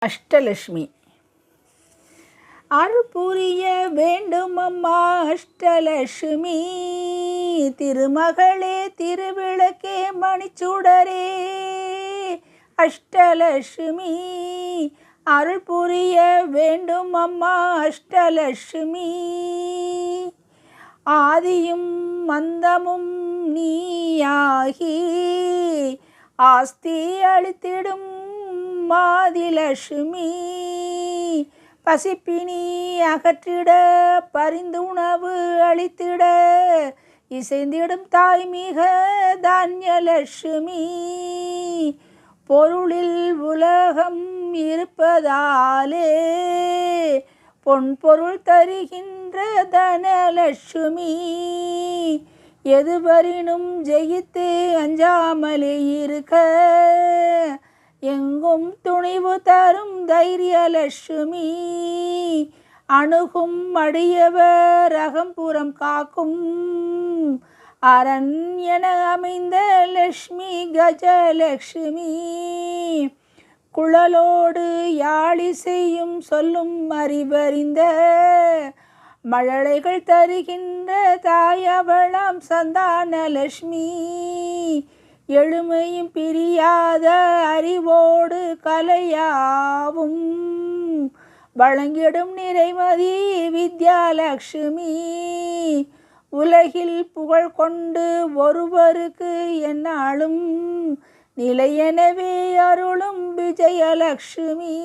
அஷ்டலட்சுமி. அருள் புரிய வேண்டும் அம்மா அஷ்டலட்சுமி, திருமகளே திருவிளக்கே மணிச்சுடரே அஷ்டலட்சுமி. அருள் புரிய வேண்டும் அம்மா அஷ்டலட்சுமி, ஆதியும் மந்தமும் நீயாகி ஆஸ்தி அளித்திடும் மாதிலட்சுமி. பசிப்பினி அகற்றிட பரிந்து உணவு அளித்திட இசைந்திடும் தாய்மிக தானியலட்சுமி. பொருளில் உலகம் இருப்பதாலே பொன் பொருள் தருகின்ற தனலட்சுமி. எதுவரினும் ஜெயித்து அஞ்சாமலே இருக்க எங்கும் துணிவு தரும் தைரியலட்சுமி. அணுகும் அடியவர் அகம்புறம் காக்கும் அரண் என அமைந்த லட்சுமி கஜலட்சுமி. குழலோடு யாழி செய்யும் சொல்லும் அறிவறிந்த மழலைகள் தருகின்ற தாயவளாம் சந்தானலட்சுமி. எழுமையும் பிரியாத அறிவோடு கலையாவும் வழங்கிடும் நிறைமதி வித்யாலட்சுமி. உலகில் புகழ் கொண்டு ஒருவருக்கு என்னாலும் நிலையெனவே அருளும் விஜயலட்சுமி.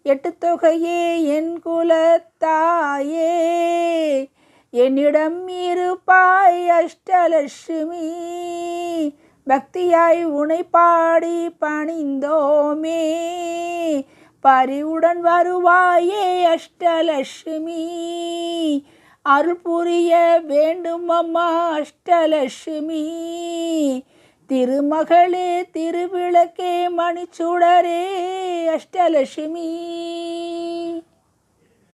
எட்டு தொகையே என் குலத்தாயே என்னிடம் இருப்பாய் அஷ்டலட்சுமி. பக்தியாய் உனை பாடி பணிந்தோமே பரிவுடன் வருவாயே அஷ்டலட்சுமி. அருள் புரிய வேண்டும் அம்மா அஷ்டலட்சுமி, திருமகளே திருவிளக்கே மணிச்சுடரே அஷ்டலட்சுமி.